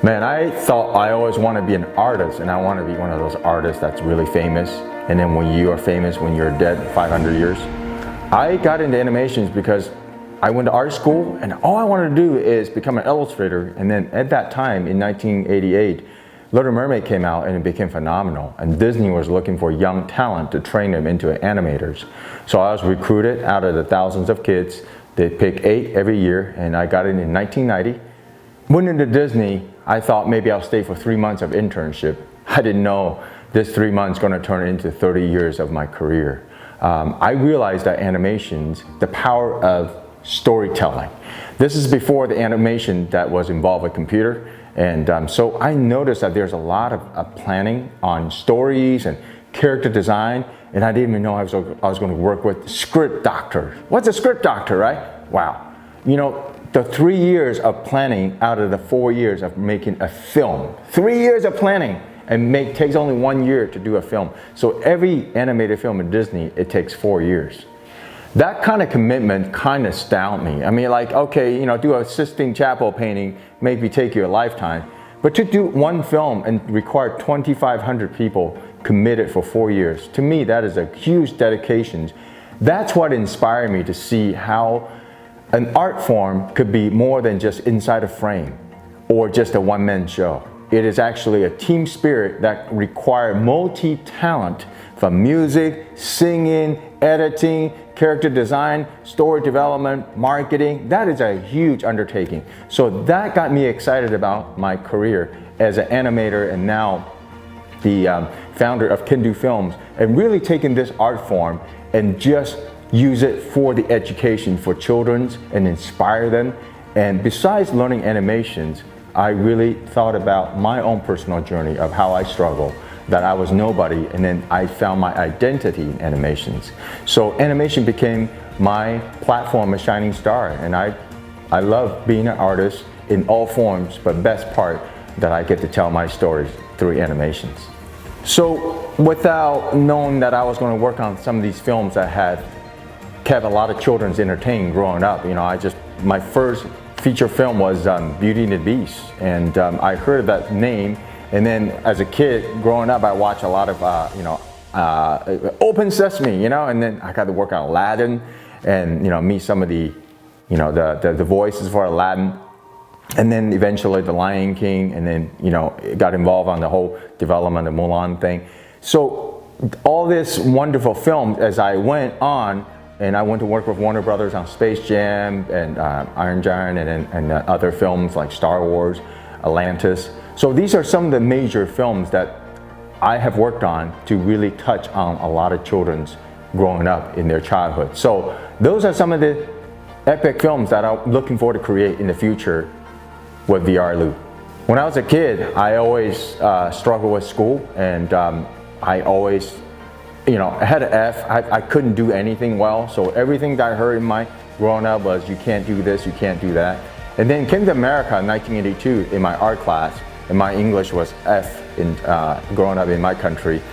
Man, I thought I always want to be an artist, and I want to be one of those artists that's really famous. And then when you are famous, when you're dead 500 years. I got into animations because I went to art school, and all I wanted to do is become an illustrator. And then at that time, in 1988, Little Mermaid came out and it became phenomenal. And Disney was looking for young talent to train them into animators. So I was recruited out of the thousands of kids. They pick 8 every year, and I got it in 1990. Went into Disney, I thought maybe I'll stay for 3 months of internship. I didn't know this 3 months going to turn into 30 years of my career. I realized that animations, the power of storytelling. This is before the animation that was involved with computer. And so I noticed that there's a lot of planning on stories and character design. And I didn't even know I was going to work with script doctors. What's a script doctor, right? Wow. You know, the 3 years of planning out of the 4 years of making a film. 3 years of planning and takes only 1 year to do a film. So every animated film in Disney, it takes 4 years. That kind of commitment kind of astounded me. I mean, like, okay, you know, do a Sistine Chapel painting, maybe take you a lifetime. But to do one film and require 2,500 people committed for 4 years, to me, that is a huge dedication. That's what inspired me to see how an art form could be more than just inside a frame or just a one-man show. It is actually a team spirit that requires multi-talent from music, singing, editing, character design, story development, marketing. That is a huge undertaking. So that got me excited about my career as an animator and now the founder of Kendu Films, and really taking this art form and just use it for the education for children and inspire them. And besides learning animations, I really thought about my own personal journey of how I struggled, that I was nobody, and then I found my identity in animations. So animation became my platform, a shining star, and I love being an artist in all forms, but best part that I get to tell my stories through animations. So without knowing that I was going to work on some of these films that had kept a lot of children entertained growing up, you know, my first feature film was Beauty and the Beast, and I heard of that name, and then as a kid growing up, I watched a lot of Open Sesame, you know, and then I got to work on Aladdin, and you know, meet some of the, you know, the voices for Aladdin, and then eventually The Lion King, and then, you know, got involved on the whole development of Mulan thing. So all this wonderful films as I went on. And I went to work with Warner Brothers on Space Jam and Iron Giant and other films like Star Wars, Atlantis. So these are some of the major films that I have worked on to really touch on a lot of children's growing up in their childhood. So those are some of the epic films that I'm looking forward to create in the future with VRLU. When I was a kid, I always struggled with school, and I always, you know, I had an F. I couldn't do anything well, so everything that I heard in my growing up was, you can't do this, you can't do that. And then came to America in 1982 in my art class, and my English was F in growing up in my country.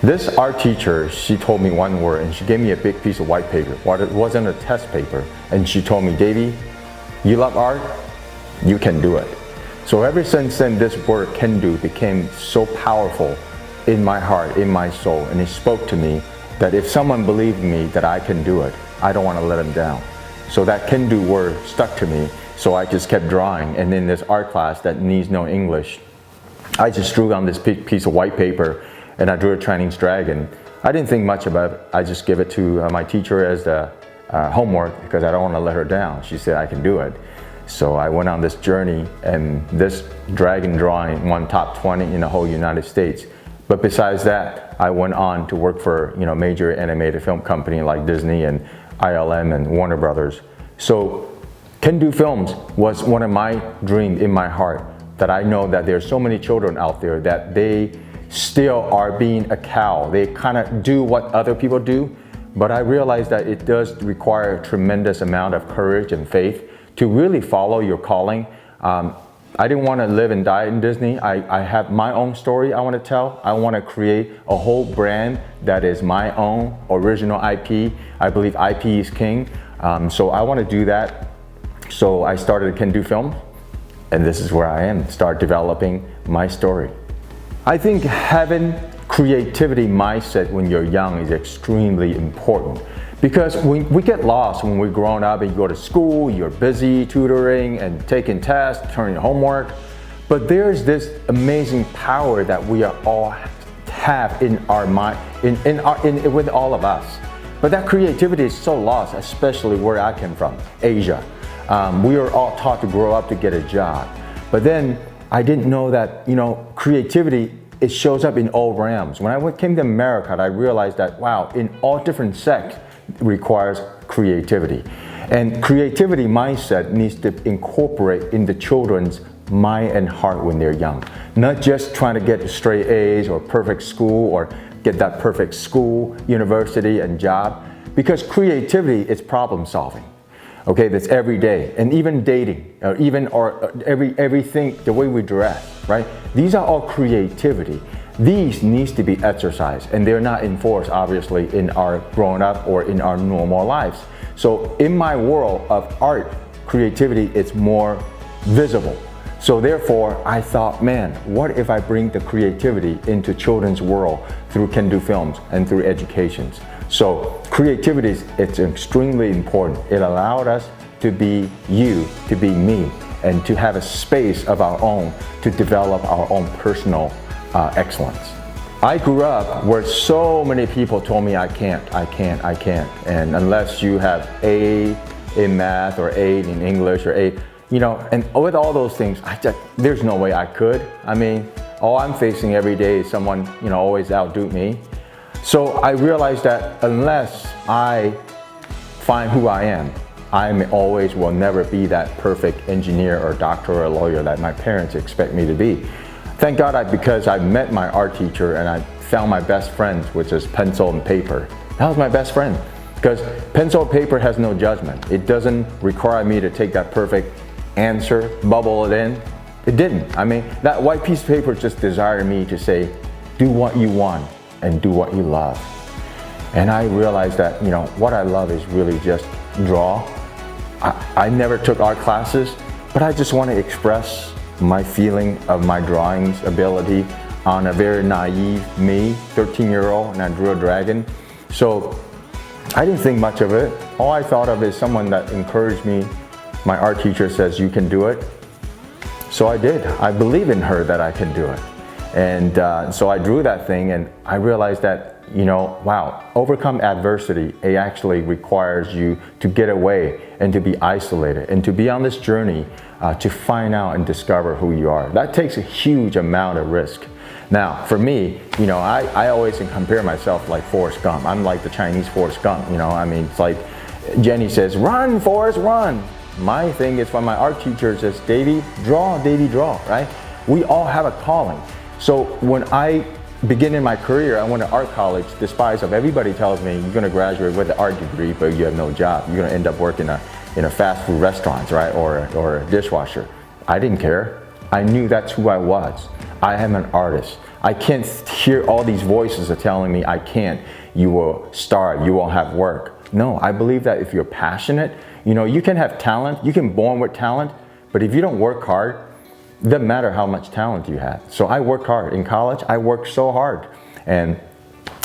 This art teacher, she told me one word, and she gave me a big piece of white paper. It wasn't a test paper, and she told me, Davy, you love art, you can do it. So ever since then, this word can do became so powerful in my heart, in my soul, and it spoke to me that if someone believed in me that I can do it, I don't want to let them down. So that can do word stuck to me, so I just kept drawing. And in this art class that needs no English, I just drew on this piece of white paper, and I drew a Chinese dragon. I didn't think much about it. I just gave it to my teacher as the homework because I don't want to let her down. She said I can do it. So I went on this journey, and this dragon drawing won top 20 in the whole United States. But besides that, I went on to work for, you know, major animated film company like Disney and ILM and Warner Brothers. So Kendu Films was one of my dreams in my heart, that I know that there's so many children out there that they still are being a cow. They kind of do what other people do, but I realized that it does require a tremendous amount of courage and faith to really follow your calling. I didn't want to live and die in Disney. I have my own story I want to tell. I want to create a whole brand that is my own original IP. I believe IP is king. So I want to do that. So I started Kendu Films. And this is where I am, start developing my story. I think having creativity mindset when you're young is extremely important, because we get lost when we're growing up and you go to school, you're busy tutoring and taking tests, turning homework. But there's this amazing power that we are all have in our mind, with all of us. But that creativity is so lost, especially where I came from, Asia. We were all taught to grow up to get a job. But then I didn't know that, creativity, it shows up in all realms. When I came to America, I realized that, wow, in all different sects, it requires creativity. And creativity mindset needs to incorporate in the children's mind and heart when they're young. Not just trying to get straight A's or perfect school or get that perfect school, university, and job. Because creativity is problem solving. Okay, that's every day, and even dating, or everything, the way we dress, right? These are all creativity. These needs to be exercised, and they're not enforced, obviously, in our growing up or in our normal lives. So in my world of art, creativity is more visible. So therefore, I thought, man, what if I bring the creativity into children's world through Kendu Films and through educations? So creativity, it's extremely important. It allowed us to be you, to be me, and to have a space of our own to develop our own personal excellence. I grew up where so many people told me I can't. And unless you have A in math or A in English or A, and with all those things, there's no way I could. I mean, all I'm facing every day is someone, always outdo me. So I realized that unless I find who I am will never be that perfect engineer or doctor or lawyer that my parents expect me to be. Thank God because I met my art teacher and I found my best friend, which is pencil and paper. That was my best friend, because pencil and paper has no judgment. It doesn't require me to take that perfect answer, bubble it in. It didn't. I mean, that white piece of paper just desired me to say, do what you want and do what you love. And I realized that, what I love is really just draw. I never took art classes, but I just want to express my feeling of my drawing's ability on a very naive me, 13-year-old, and I drew a dragon. So I didn't think much of it. All I thought of is someone that encouraged me. My art teacher says, you can do it. So I did. I believe in her that I can do it. And so I drew that thing, and I realized that, wow, overcome adversity, it actually requires you to get away and to be isolated and to be on this journey to find out and discover who you are. That takes a huge amount of risk. Now, for me, I always compare myself like Forrest Gump. I'm like the Chinese Forrest Gump, I mean, it's like Jenny says, run, Forrest, run. My thing is when my art teacher says, Davy, draw, right? We all have a calling. So when I begin in my career, I went to art college, despite of everybody tells me you're going to graduate with an art degree, but you have no job. You're going to end up working in a fast food restaurant, right? Or a dishwasher. I didn't care. I knew that's who I was. I am an artist. I can't hear all these voices are telling me I can't. You will starve. You won't have work. No, I believe that if you're passionate, you can have talent. You can be born with talent, but if you don't work hard, it doesn't matter how much talent you have. So I worked hard. In college, I worked so hard. And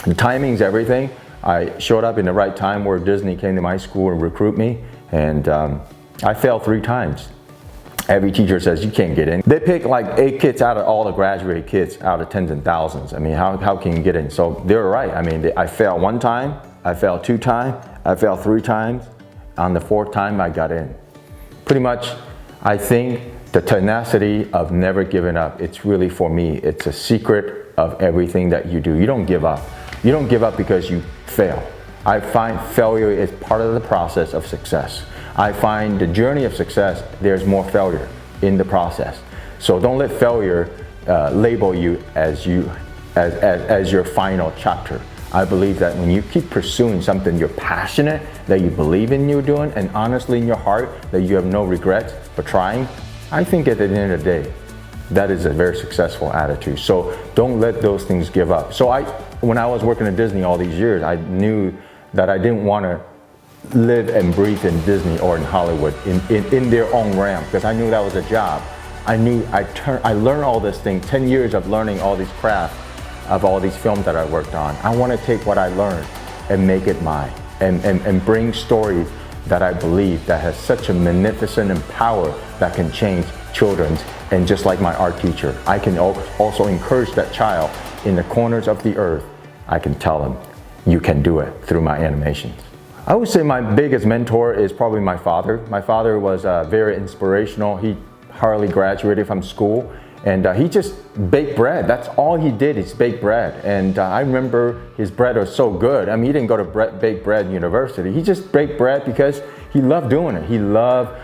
the timing's everything. I showed up in the right time where Disney came to my school and recruit me. And I failed 3 times. Every teacher says, you can't get in. They pick like 8 kids out of all the graduated kids out of tens and thousands. I mean, how can you get in? So they're right. I mean, I failed 1 time. I failed 2 times. I failed 3 times. On the 4th time, I got in. Pretty much, I think the tenacity of never giving up, it's really, for me, it's a secret of everything that you do. You don't give up. You don't give up because you fail. I find failure is part of the process of success. I find the journey of success, there's more failure in the process. So don't let failure label you as your final chapter. I believe that when you keep pursuing something you're passionate, that you believe in you're doing, and honestly in your heart that you have no regrets for trying, I think at the end of the day, that is a very successful attitude. So don't let those things give up. So when I was working at Disney all these years, I knew that I didn't want to live and breathe in Disney or in Hollywood in their own realm, because I knew that was a job. I learned all this thing, 10 years of learning all these crafts of all these films that I worked on. I want to take what I learned and make it mine and bring stories that I believe that has such a magnificent and power that can change children's. And just like my art teacher, I can also encourage that child in the corners of the earth. I can tell them, you can do it through my animations. I would say my biggest mentor is probably my father. My father was very inspirational. He hardly graduated from school, and he just baked bread. That's all he did is bake bread. And I remember his bread was so good. I mean, he didn't go to bake bread university. He just baked bread because he loved doing it. He loved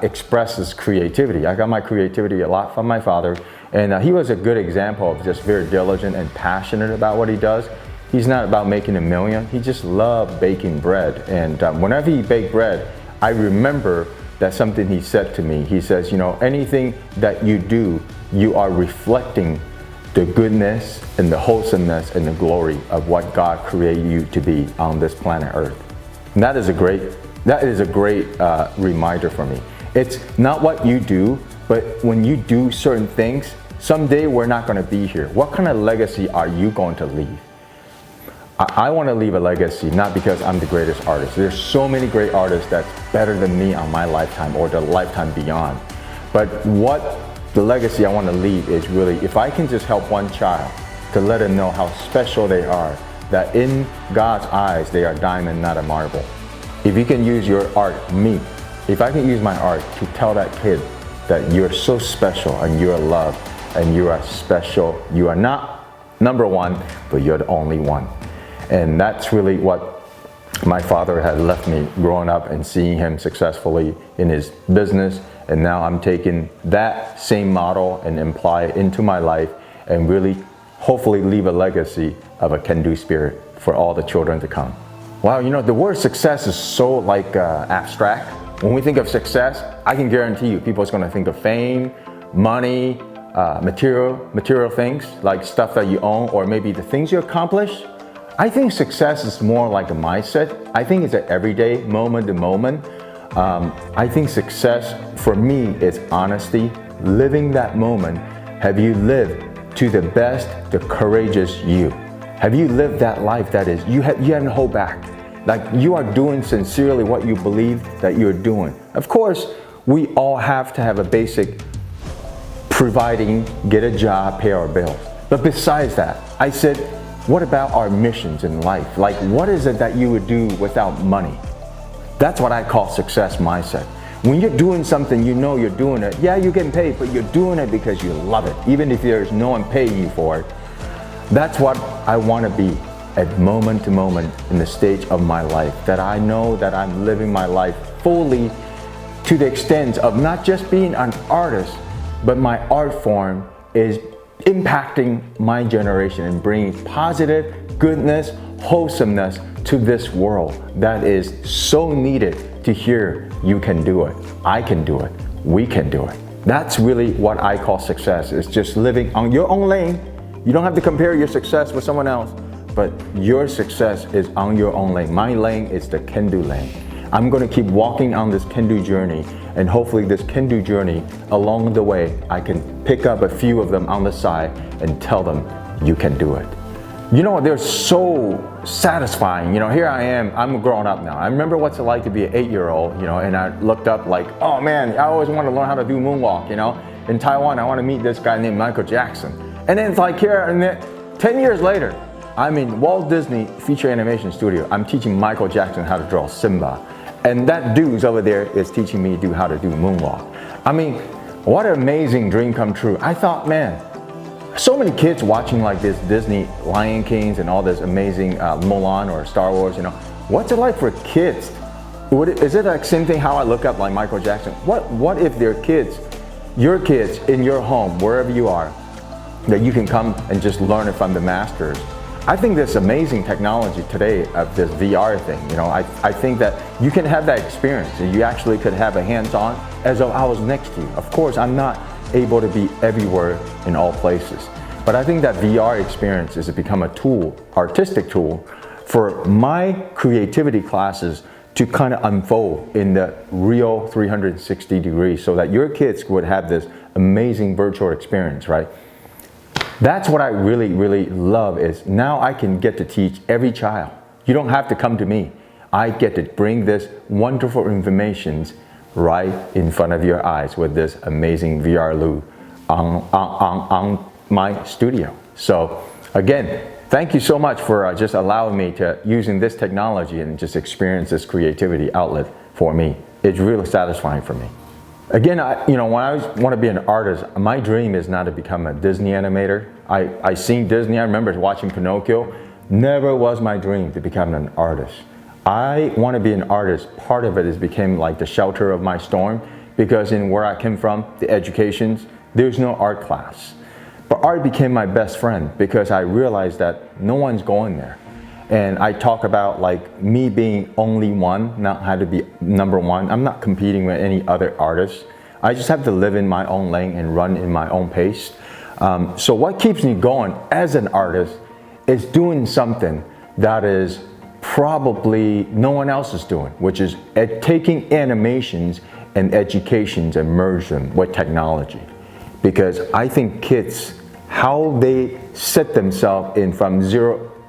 expresses creativity. I got my creativity a lot from my father, and he was a good example of just very diligent and passionate about what he does. He's not about making a million. He just loved baking bread. And whenever he baked bread, I remember that something he said to me. He says, you know, anything that you do, you are reflecting the goodness and the wholesomeness and the glory of what God created you to be on this planet Earth. And that is a great reminder for me. It's not what you do, but when you do certain things, someday we're not going to be here. What kind of legacy are you going to leave? I want to leave a legacy, not because I'm the greatest artist. There's so many great artists that's better than me on my lifetime or the lifetime beyond. But what the legacy I want to leave is really, if I can just help one child to let them know how special they are, that in God's eyes, they are diamond, not a marble. If you can use your art, if I can use my art to tell that kid that you're so special and you're loved and you are special, you are not number one, but you're the only one. And that's really what my father had left me growing up and seeing him successfully in his business. And now I'm taking that same model and apply it into my life and really hopefully leave a legacy of a can-do spirit for all the children to come. Wow, you know, the word success is so abstract. When we think of success, I can guarantee you people's gonna think of fame, money, material things, like stuff that you own or maybe the things you accomplish. I think success is more like a mindset. I think it's an everyday, moment to moment. I think success for me is honesty, living that moment. Have you lived to the best, the courageous you? Have you lived that life that is, you haven't hold back? Like you are doing sincerely what you believe that you're doing. Of course, we all have to have a basic providing, get a job, pay our bills. But besides that, I said, what about our missions in life? Like, what is it that you would do without money? That's what I call success mindset. When you're doing something, you know you're doing it. Yeah, you're getting paid, but you're doing it because you love it. Even if there's no one paying you for it. That's what I want to be at moment to moment in the stage of my life. That I know that I'm living my life fully to the extent of not just being an artist, but my art form is impacting my generation and bringing positive goodness, wholesomeness to this world that is so needed to hear you can do it, I can do it, we can do it. That's really what I call success, is just living on your own lane. You don't have to compare your success with someone else, but your success is on your own lane. My lane is the can-do lane. I'm going to keep walking on this can-do journey, and hopefully this can-do journey, along the way, I can pick up a few of them on the side and tell them, you can do it. You know, they're so satisfying. You know, here I am, I'm grown up now. I remember what's it like to be an 8-year-old, you know, and I looked up like, oh man, I always want to learn how to do moonwalk, you know. In Taiwan, I want to meet this guy named Michael Jackson. And then it's like here, and then 10 years later, I'm in Walt Disney Feature Animation Studio. I'm teaching Michael Jackson how to draw Simba. And that dude's over there is teaching me how to do moonwalk. I mean, what an amazing dream come true. I thought, man, so many kids watching like this Disney Lion Kings and all this amazing Mulan or Star Wars, you know. What's it like for kids? Is it like same thing how I look up like Michael Jackson? What if their kids, your kids in your home, wherever you are, that you can come and just learn it from the masters? I think this amazing technology today of this VR thing, you know, I think that you can have that experience and you actually could have a hands-on as though I was next to you. Of course, I'm not able to be everywhere in all places, but I think that VR experience has become a tool, artistic tool, for my creativity classes to kind of unfold in the real 360 degrees so that your kids would have this amazing virtual experience, right? That's what I really, really love is now I can get to teach every child. You don't have to come to me. I get to bring this wonderful information right in front of your eyes with this amazing VRLU on my studio. So again, thank you so much for just allowing me to using this technology and just experience this creativity outlet for me. It's really satisfying for me. Again, when I want to be an artist, my dream is not to become a Disney animator. I seen Disney, I remember watching Pinocchio. Never was my dream to become an artist. I want to be an artist. Part of it is became like the shelter of my storm, because in where I came from, the educations, there's no art class. But art became my best friend because I realized that no one's going there. And I talk about like me being only one, not how to be number one. I'm not competing with any other artists. I just have to live in my own lane and run in my own pace. So what keeps me going as an artist is doing something that is probably no one else is doing, which is taking animations and educations and merge them with technology. Because I think kids, how they set themselves in from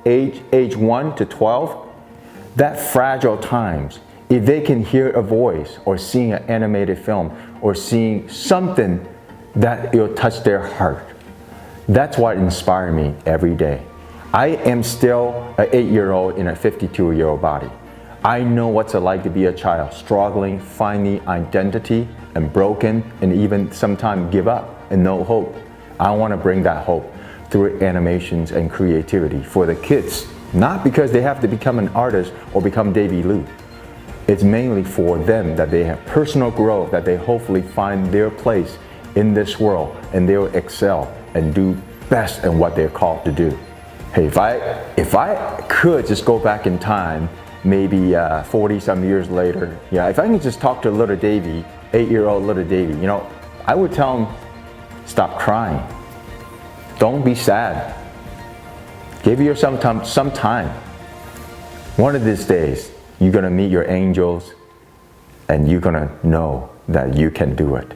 age 1 to 12, that fragile times, if they can hear a voice or seeing an animated film or seeing something that will touch their heart, that's what inspires me every day. I am still an 8-year-old in a 52-year-old body. I know what's it like to be a child, struggling, finding identity and broken, and even sometimes give up and no hope. I want to bring that hope through animations and creativity for the kids, not because they have to become an artist or become Davy Liu. It's mainly for them that they have personal growth, that they hopefully find their place in this world and they'll excel and do best in what they're called to do. Hey, if I could just go back in time, maybe 40 some years later, if I can just talk to little Davy, 8-year-old little Davy, I would tell him, stop crying. Don't be sad. Give yourself some time. One of these days, you're gonna meet your angels and you're gonna know that you can do it.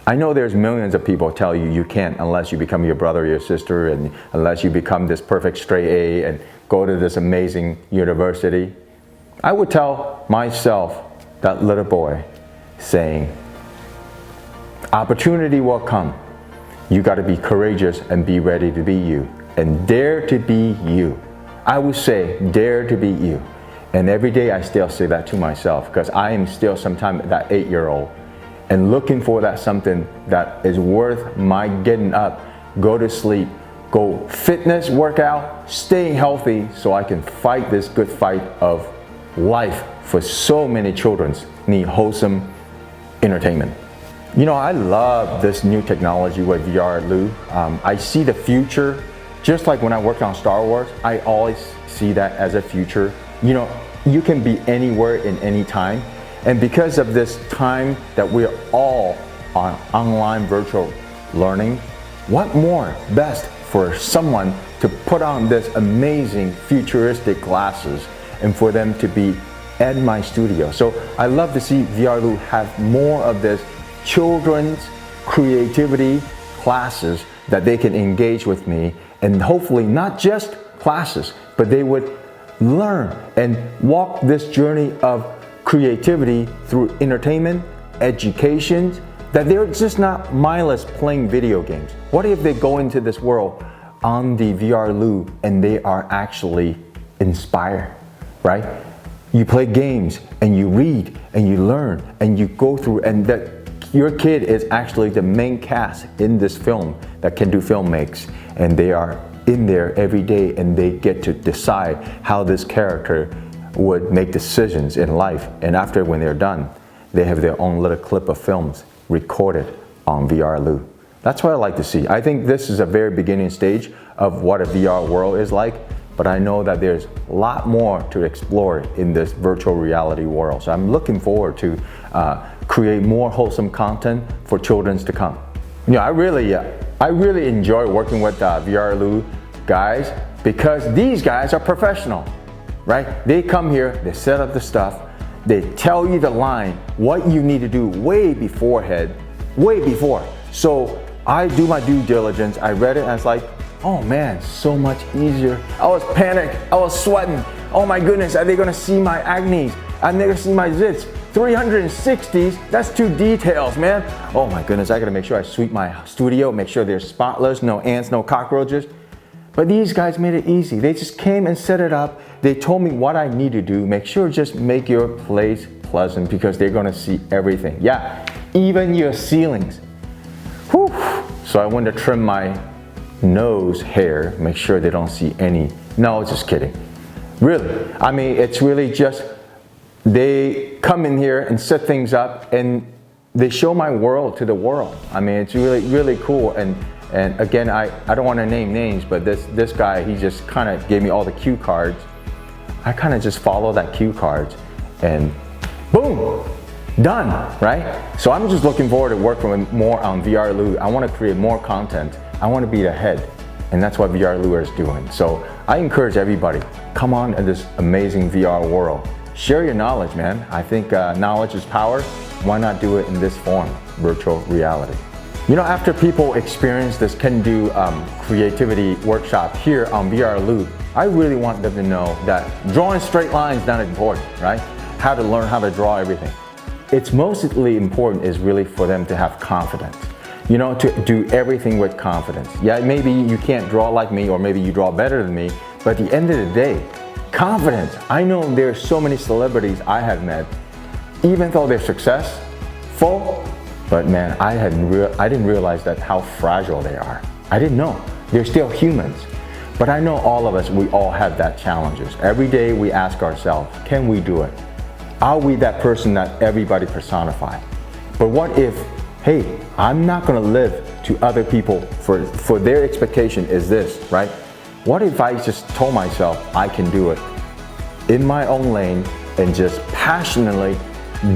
I know there's millions of people tell you you can't unless you become your brother or your sister, and unless you become this perfect straight A and go to this amazing university. I would tell myself, that little boy, saying, opportunity will come. You got to be courageous and be ready to be you and dare to be you. I would say, dare to be you. And every day I still say that to myself because I am still sometimes that 8-year-old and looking for that something that is worth my getting up, go to sleep, go fitness, workout, staying healthy so I can fight this good fight of life for so many children need wholesome entertainment. I love this new technology with VRLU. I see the future, just like when I worked on Star Wars, I always see that as a future. You can be anywhere in any time. And because of this time that we're all on online virtual learning, what more best for someone to put on this amazing futuristic glasses and for them to be at my studio. So I love to see VRLU have more of this children's creativity classes that they can engage with me, and hopefully not just classes, but they would learn and walk this journey of creativity through entertainment, education, that they're just not mindless playing video games. What if they go into this world on the VRLU and they are actually inspired, right? You play games and you read and you learn and you go through, and that your kid is actually the main cast in this film that Kendu Film makes, and they are in there every day and they get to decide how this character would make decisions in life, and after when they're done, they have their own little clip of films recorded on VRLU. That's what I like to see. I think this is a very beginning stage of what a VR world is like, but I know that there's a lot more to explore in this virtual reality world. So I'm looking forward to create more wholesome content for children to come. I really enjoy working with VRLU guys because these guys are professional. Right? They come here, they set up the stuff, they tell you the line, what you need to do way before. So I do my due diligence. I read it and I was like, oh man, so much easier. I was panicked, I was sweating. Oh my goodness, are they gonna see my acnes? Are they gonna see my zits? 360s, that's 2 details, man. Oh my goodness, I gotta make sure I sweep my studio, make sure they're spotless, no ants, no cockroaches. But these guys made it easy. They just came and set it up. They told me what I need to do. Make sure just make your place pleasant because they're gonna see everything. Yeah, even your ceilings. Whew. So I went to trim my nose hair, make sure they don't see any. No, just kidding. Really, I mean, it's really just, they come in here and set things up and they show my world to the world. I mean, it's really, really cool. And again, I don't want to name names, but this guy, he just kind of gave me all the cue cards. I kind of just follow that cue cards and boom, done, right? So I'm just looking forward to working more on VRLU. I want to create more content. I want to be the head, and that's what VRLU is doing. So I encourage everybody, come on in this amazing VR world. Share your knowledge, man. I think knowledge is power. Why not do it in this form, virtual reality? You know, after people experience this Kendu creativity workshop here on VRLU, I really want them to know that drawing straight lines is not important, right? How to learn how to draw everything. It's mostly important is really for them to have confidence. You know, to do everything with confidence. Yeah, maybe you can't draw like me or maybe you draw better than me, but at the end of the day, confidence. I know there's so many celebrities I have met, even though they're successful, but man, I didn't realize that how fragile they are. I didn't know. They're still humans. But I know all of us, we all have that challenges. Every day we ask ourselves, can we do it? Are we that person that everybody personifies? But what if, hey, I'm not gonna live to other people for their expectation is this, right? What if I just told myself I can do it in my own lane and just passionately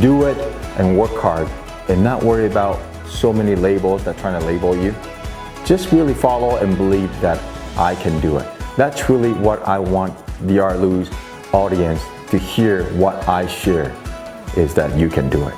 do it and work hard and not worry about so many labels that are trying to label you? Just really follow and believe that I can do it. That's really what I want VRLU's audience to hear what I share, is that you can do it.